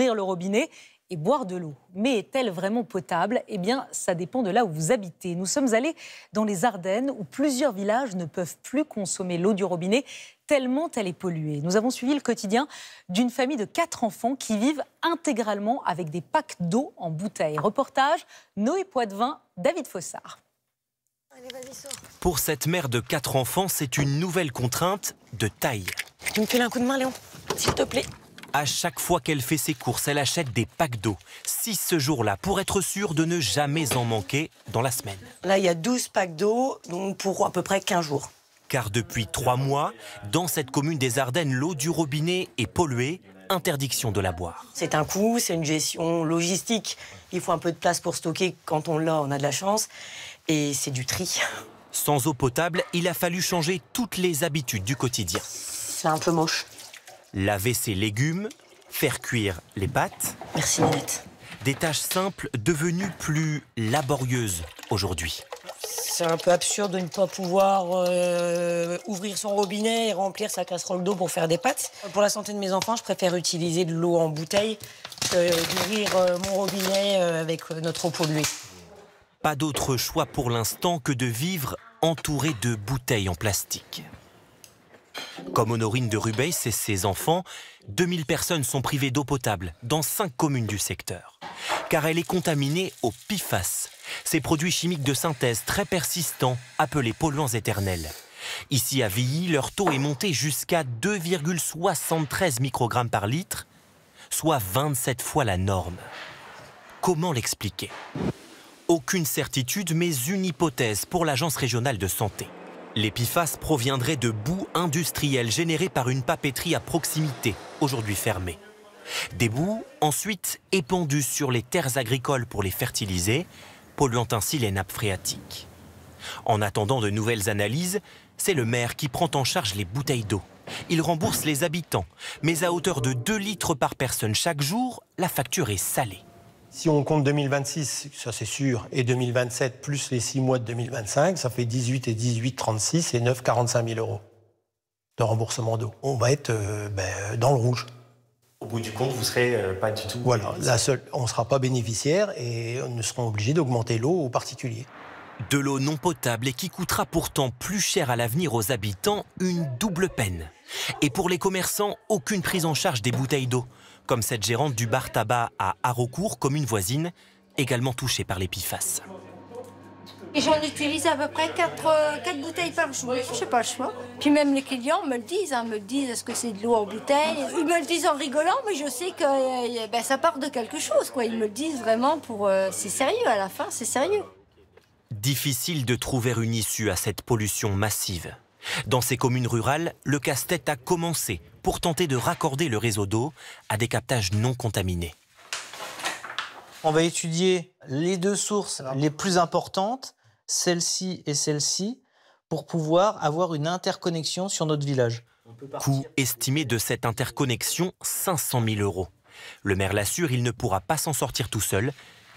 ouvrir le robinet et boire de l'eau. Mais est-elle vraiment potable? Eh bien, ça dépend de là où vous habitez. Nous sommes allés dans les Ardennes où plusieurs villages ne peuvent plus consommer l'eau du robinet tellement elle est polluée. Nous avons suivi le quotidien d'une famille de 4 enfants qui vivent intégralement avec des packs d'eau en bouteille. Reportage Noé Poitvin, David Fossard. Allez, vas-y, sors. Pour cette mère de 4 enfants, c'est une nouvelle contrainte de taille. Tu me files un coup de main, Léon, s'il te plaît. À chaque fois qu'elle fait ses courses, elle achète des packs d'eau. 6 ce jour-là, pour être sûre de ne jamais en manquer dans la semaine. Là, il y a 12 packs d'eau, donc pour à peu près 15 jours. Car depuis 3 mois, dans cette commune des Ardennes, l'eau du robinet est polluée. Interdiction de la boire. C'est un coût, c'est une gestion logistique. Il faut un peu de place pour stocker. Quand on l'a, on a de la chance. Et c'est du tri. Sans eau potable, il a fallu changer toutes les habitudes du quotidien. C'est un peu moche. Laver ses légumes, faire cuire les pâtes. Merci, Ninette. Des tâches simples devenues plus laborieuses aujourd'hui. C'est un peu absurde de ne pas pouvoir ouvrir son robinet et remplir sa casserole d'eau pour faire des pâtes. Pour la santé de mes enfants, je préfère utiliser de l'eau en bouteille que d'ouvrir mon robinet avec notre eau polluée. Pas d'autre choix pour l'instant que de vivre entouré de bouteilles en plastique. Comme Honorine de Rubeis et ses enfants, 2000 personnes sont privées d'eau potable dans 5 communes du secteur. Car elle est contaminée au PFAS, ces produits chimiques de synthèse très persistants appelés polluants éternels. Ici à Villy, leur taux est monté jusqu'à 2,73 microgrammes par litre, soit 27 fois la norme. Comment l'expliquer? Aucune certitude, mais une hypothèse pour l'Agence régionale de santé. Les PFAS proviendraient de boues industrielles générées par une papeterie à proximité, aujourd'hui fermée. Des boues ensuite épandues sur les terres agricoles pour les fertiliser, polluant ainsi les nappes phréatiques. En attendant de nouvelles analyses, c'est le maire qui prend en charge les bouteilles d'eau. Il rembourse les habitants, mais à hauteur de 2 litres par personne chaque jour, la facture est salée. Si on compte 2026, ça c'est sûr, et 2027 plus les 6 mois de 2025, ça fait 18 et 18, 36 et 9, 45 000 euros de remboursement d'eau. On va être dans le rouge. Au bout du compte, vous ne serez pas du tout... Voilà, on ne sera pas bénéficiaire et nous serons obligés d'augmenter l'eau aux particuliers. De l'eau non potable et qui coûtera pourtant plus cher à l'avenir aux habitants, une double peine. Et pour les commerçants, aucune prise en charge des bouteilles d'eau, comme cette gérante du bar tabac à Haraucourt, commune voisine, également touchée par les PFAS. Et j'en utilise à peu près 4 bouteilles par jour, je n'ai pas le choix. Puis même les clients me le disent, est-ce que c'est de l'eau en bouteille? Ils me le disent en rigolant, mais je sais que ça part de quelque chose, quoi. Ils me le disent vraiment pour... c'est sérieux, à la fin, c'est sérieux. Difficile de trouver une issue à cette pollution massive. Dans ces communes rurales, le casse-tête a commencé pour tenter de raccorder le réseau d'eau à des captages non contaminés. On va étudier les 2 sources les plus importantes, celle-ci et celle-ci, pour pouvoir avoir une interconnexion sur notre village. Coût estimé de cette interconnexion, 500 000 euros. Le maire l'assure, il ne pourra pas s'en sortir tout seul.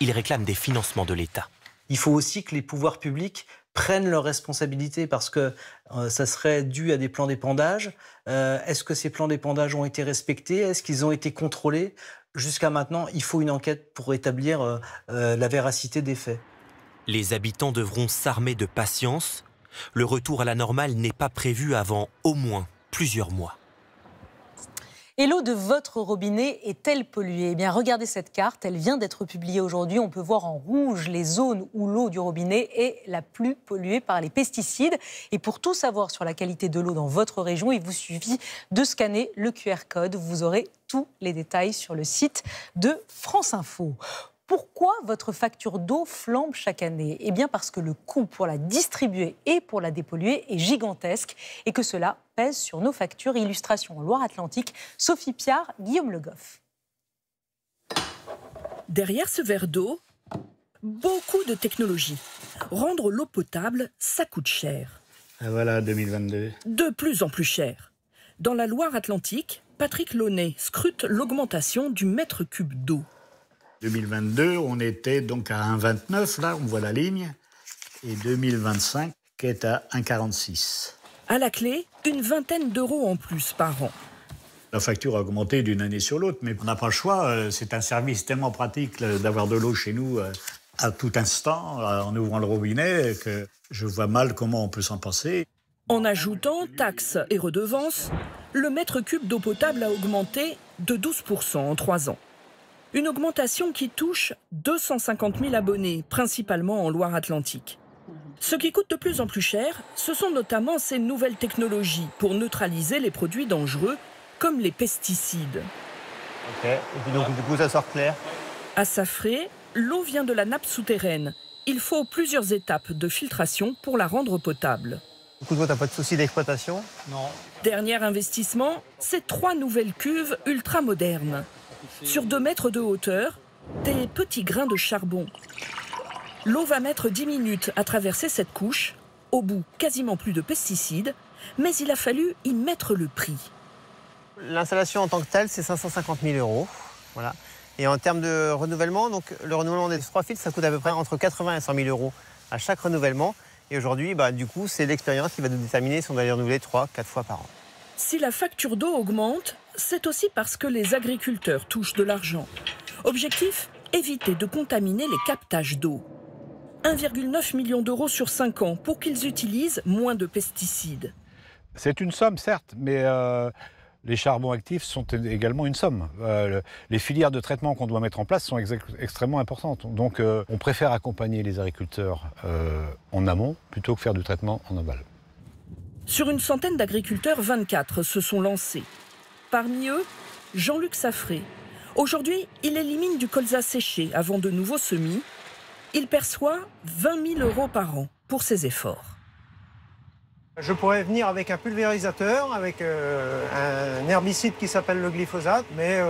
Il réclame des financements de l'État. Il faut aussi que les pouvoirs publics prennent leurs responsabilités parce que ça serait dû à des plans d'épandage. Est-ce que ces plans d'épandage ont été respectés? Est-ce qu'ils ont été contrôlés? Jusqu'à maintenant, il faut une enquête pour établir la véracité des faits. Les habitants devront s'armer de patience. Le retour à la normale n'est pas prévu avant au moins plusieurs mois. Et l'eau de votre robinet est-elle polluée? Eh bien, regardez cette carte, elle vient d'être publiée aujourd'hui. On peut voir en rouge les zones où l'eau du robinet est la plus polluée par les pesticides. Et pour tout savoir sur la qualité de l'eau dans votre région, il vous suffit de scanner le QR code. Vous aurez tous les détails sur le site de France Info. Pourquoi votre facture d'eau flambe chaque année? Eh bien parce que le coût pour la distribuer et pour la dépolluer est gigantesque et que cela pèse sur nos factures. Illustration en Loire-Atlantique, Sophie Piard, Guillaume Le Goff. Derrière ce verre d'eau, beaucoup de technologie. Rendre l'eau potable, ça coûte cher. Ah voilà, 2022. De plus en plus cher. Dans la Loire-Atlantique, Patrick Launay scrute l'augmentation du mètre cube d'eau. 2022, on était donc à 1,29, là, on voit la ligne, et 2025 qui est à 1,46. À la clé, une vingtaine d'euros en plus par an. La facture a augmenté d'une année sur l'autre, mais on n'a pas le choix. C'est un service tellement pratique d'avoir de l'eau chez nous à tout instant, en ouvrant le robinet, que je vois mal comment on peut s'en passer. En ajoutant taxes et redevances, le mètre cube d'eau potable a augmenté de 12% en 3 ans. Une augmentation qui touche 250 000 abonnés, principalement en Loire-Atlantique. Ce qui coûte de plus en plus cher, ce sont notamment ces nouvelles technologies pour neutraliser les produits dangereux, comme les pesticides. Ok, et puis donc du coup ça sort clair. À Saffré, l'eau vient de la nappe souterraine. Il faut plusieurs étapes de filtration pour la rendre potable. Du coup, toi, t'as pas de souci d'exploitation? Non. Dernier investissement, c'est 3 nouvelles cuves ultra modernes. Sur 2 mètres de hauteur, des petits grains de charbon. L'eau va mettre 10 minutes à traverser cette couche. Au bout, quasiment plus de pesticides, mais il a fallu y mettre le prix. L'installation en tant que telle, c'est 550 000 €. Voilà. Et en termes de renouvellement, donc le renouvellement des 3 filtres, ça coûte à peu près entre 80 et 100 000 € à chaque renouvellement. Et aujourd'hui, du coup, c'est l'expérience qui va nous déterminer si on va les renouveler 3-4 fois par an. Si la facture d'eau augmente, c'est aussi parce que les agriculteurs touchent de l'argent. Objectif, éviter de contaminer les captages d'eau. 1,9 million d'euros sur 5 ans pour qu'ils utilisent moins de pesticides. C'est une somme, certes, mais les charbons actifs sont également une somme. Les filières de traitement qu'on doit mettre en place sont extrêmement importantes. Donc on préfère accompagner les agriculteurs en amont plutôt que faire du traitement en aval. Sur une centaine d'agriculteurs, 24 se sont lancés. Parmi eux, Jean-Luc Saffré. Aujourd'hui, il élimine du colza séché avant de nouveaux semis. Il perçoit 20 000 € par an pour ses efforts. Je pourrais venir avec un pulvérisateur, avec un herbicide qui s'appelle le glyphosate, mais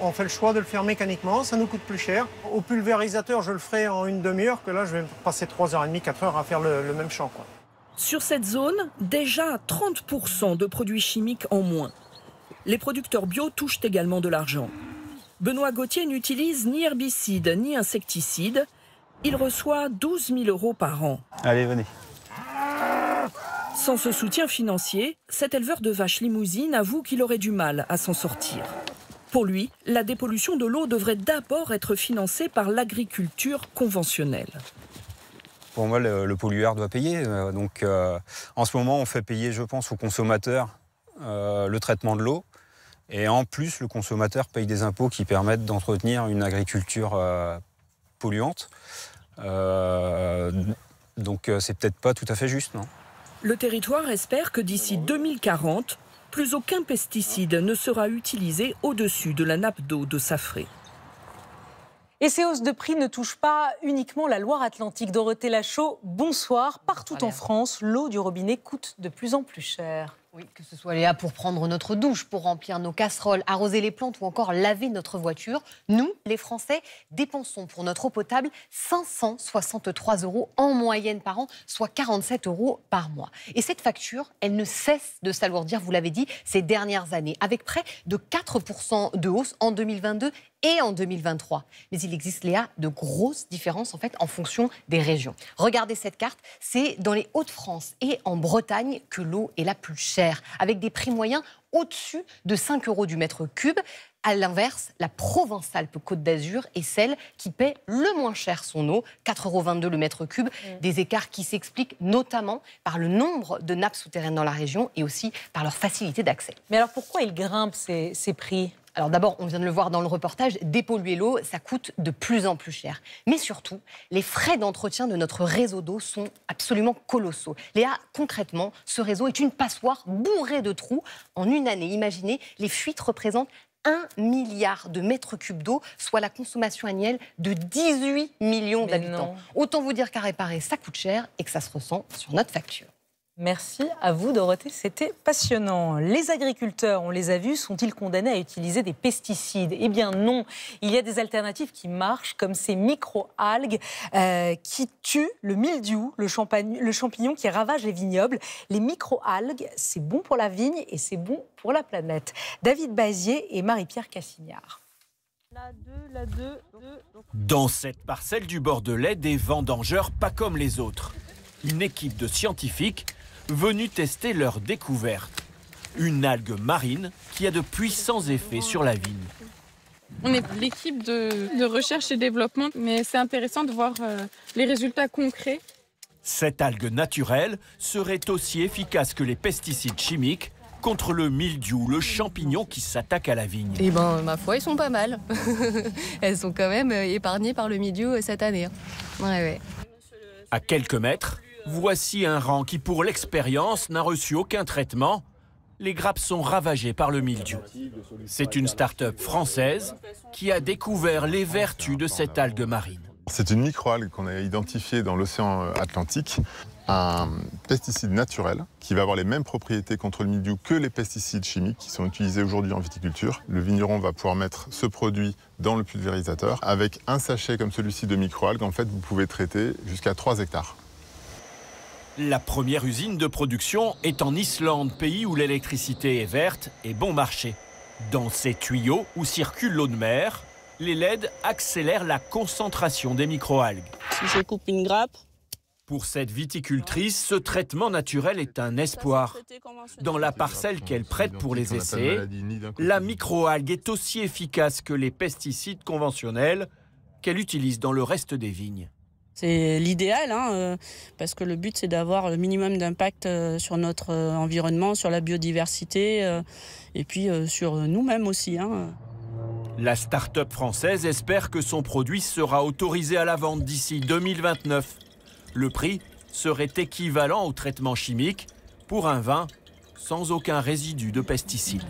on fait le choix de le faire mécaniquement, ça nous coûte plus cher. Au pulvérisateur, je le ferai en une demi-heure, que là, je vais passer 3h30, 4h à faire le même champ, quoi. Sur cette zone, déjà 30% de produits chimiques en moins. Les producteurs bio touchent également de l'argent. Benoît Gauthier n'utilise ni herbicide ni insecticide. Il reçoit 12 000 € par an. Allez, venez. Sans ce soutien financier, cet éleveur de vaches limousines avoue qu'il aurait du mal à s'en sortir. Pour lui, la dépollution de l'eau devrait d'abord être financée par l'agriculture conventionnelle. Pour moi, le pollueur doit payer. Donc, en ce moment, on fait payer, je pense, aux consommateurs le traitement de l'eau. Et en plus, le consommateur paye des impôts qui permettent d'entretenir une agriculture polluante. Donc, c'est peut-être pas tout à fait juste, non ? Le territoire espère que d'ici 2040, plus aucun pesticide ne sera utilisé au-dessus de la nappe d'eau de Saffré. Et ces hausses de prix ne touchent pas uniquement la Loire-Atlantique. Dorothée Lachaud, bonsoir. Partout en France, l'eau du robinet coûte de plus en plus cher. Oui, que ce soit Léa pour prendre notre douche, pour remplir nos casseroles, arroser les plantes ou encore laver notre voiture, nous, les Français, dépensons pour notre eau potable 563 € en moyenne par an, soit 47 € par mois. Et cette facture, elle ne cesse de s'alourdir, vous l'avez dit, ces dernières années, avec près de 4% de hausse en 2022 et en 2023. Mais il existe, Léa, de grosses différences en fait en fonction des régions. Regardez cette carte, c'est dans les Hauts-de-France et en Bretagne que l'eau est la plus chère, avec des prix moyens au-dessus de 5 € du mètre cube. À l'inverse, la Provence-Alpes-Côte d'Azur est celle qui paie le moins cher son eau, 4,22 € le mètre cube. Des écarts qui s'expliquent notamment par le nombre de nappes souterraines dans la région et aussi par leur facilité d'accès. Mais alors pourquoi ils grimpent ces prix ? Alors d'abord, on vient de le voir dans le reportage, dépolluer l'eau, ça coûte de plus en plus cher. Mais surtout, les frais d'entretien de notre réseau d'eau sont absolument colossaux. Léa, concrètement, ce réseau est une passoire bourrée de trous. En une année, imaginez, les fuites représentent 1 milliard de mètres cubes d'eau, soit la consommation annuelle de 18 millions d'habitants. Autant vous dire qu'à réparer, ça coûte cher et que ça se ressent sur notre facture. Merci à vous, Dorothée, c'était passionnant. Les agriculteurs, on les a vus, sont-ils condamnés à utiliser des pesticides ? Eh bien non, il y a des alternatives qui marchent, comme ces micro-algues qui tuent le mildiou, le champignon qui ravage les vignobles. Les micro-algues, c'est bon pour la vigne et c'est bon pour la planète. David Bazier et Marie-Pierre Cassignard. Dans cette parcelle du Bordelais, des vendangeurs pas comme les autres. Une équipe de scientifiques venus tester leur découverte. une algue marine qui a de puissants effets sur la vigne. On est l'équipe de recherche et développement, mais c'est intéressant de voir les résultats concrets. Cette algue naturelle serait aussi efficace que les pesticides chimiques contre le mildiou, le champignon qui s'attaque à la vigne. Eh ben, ma foi, ils sont pas mal. Elles sont quand même épargnées par le mildiou cette année. Ouais. À quelques mètres, voici un rang qui, pour l'expérience, n'a reçu aucun traitement. Les grappes sont ravagées par le mildiou. C'est une start-up française qui a découvert les vertus de cette algue marine. C'est une microalgue qu'on a identifiée dans l'océan Atlantique, un pesticide naturel qui va avoir les mêmes propriétés contre le mildiou que les pesticides chimiques qui sont utilisés aujourd'hui en viticulture. Le vigneron va pouvoir mettre ce produit dans le pulvérisateur. Avec un sachet comme celui-ci de microalgues, en fait, vous pouvez traiter jusqu'à 3 hectares. La première usine de production est en Islande, pays où l'électricité est verte et bon marché. Dans ces tuyaux où circule l'eau de mer, les LED accélèrent la concentration des microalgues. Si je coupe une grappe... Pour cette viticultrice, ce traitement naturel est un espoir. Dans la parcelle qu'elle prête pour les essais, la microalgue est aussi efficace que les pesticides conventionnels qu'elle utilise dans le reste des vignes. C'est l'idéal, parce que le but, c'est d'avoir le minimum d'impact sur notre environnement, sur la biodiversité, et puis sur nous-mêmes aussi. La start-up française espère que son produit sera autorisé à la vente d'ici 2029. Le prix serait équivalent au traitement chimique pour un vin sans aucun résidu de pesticides.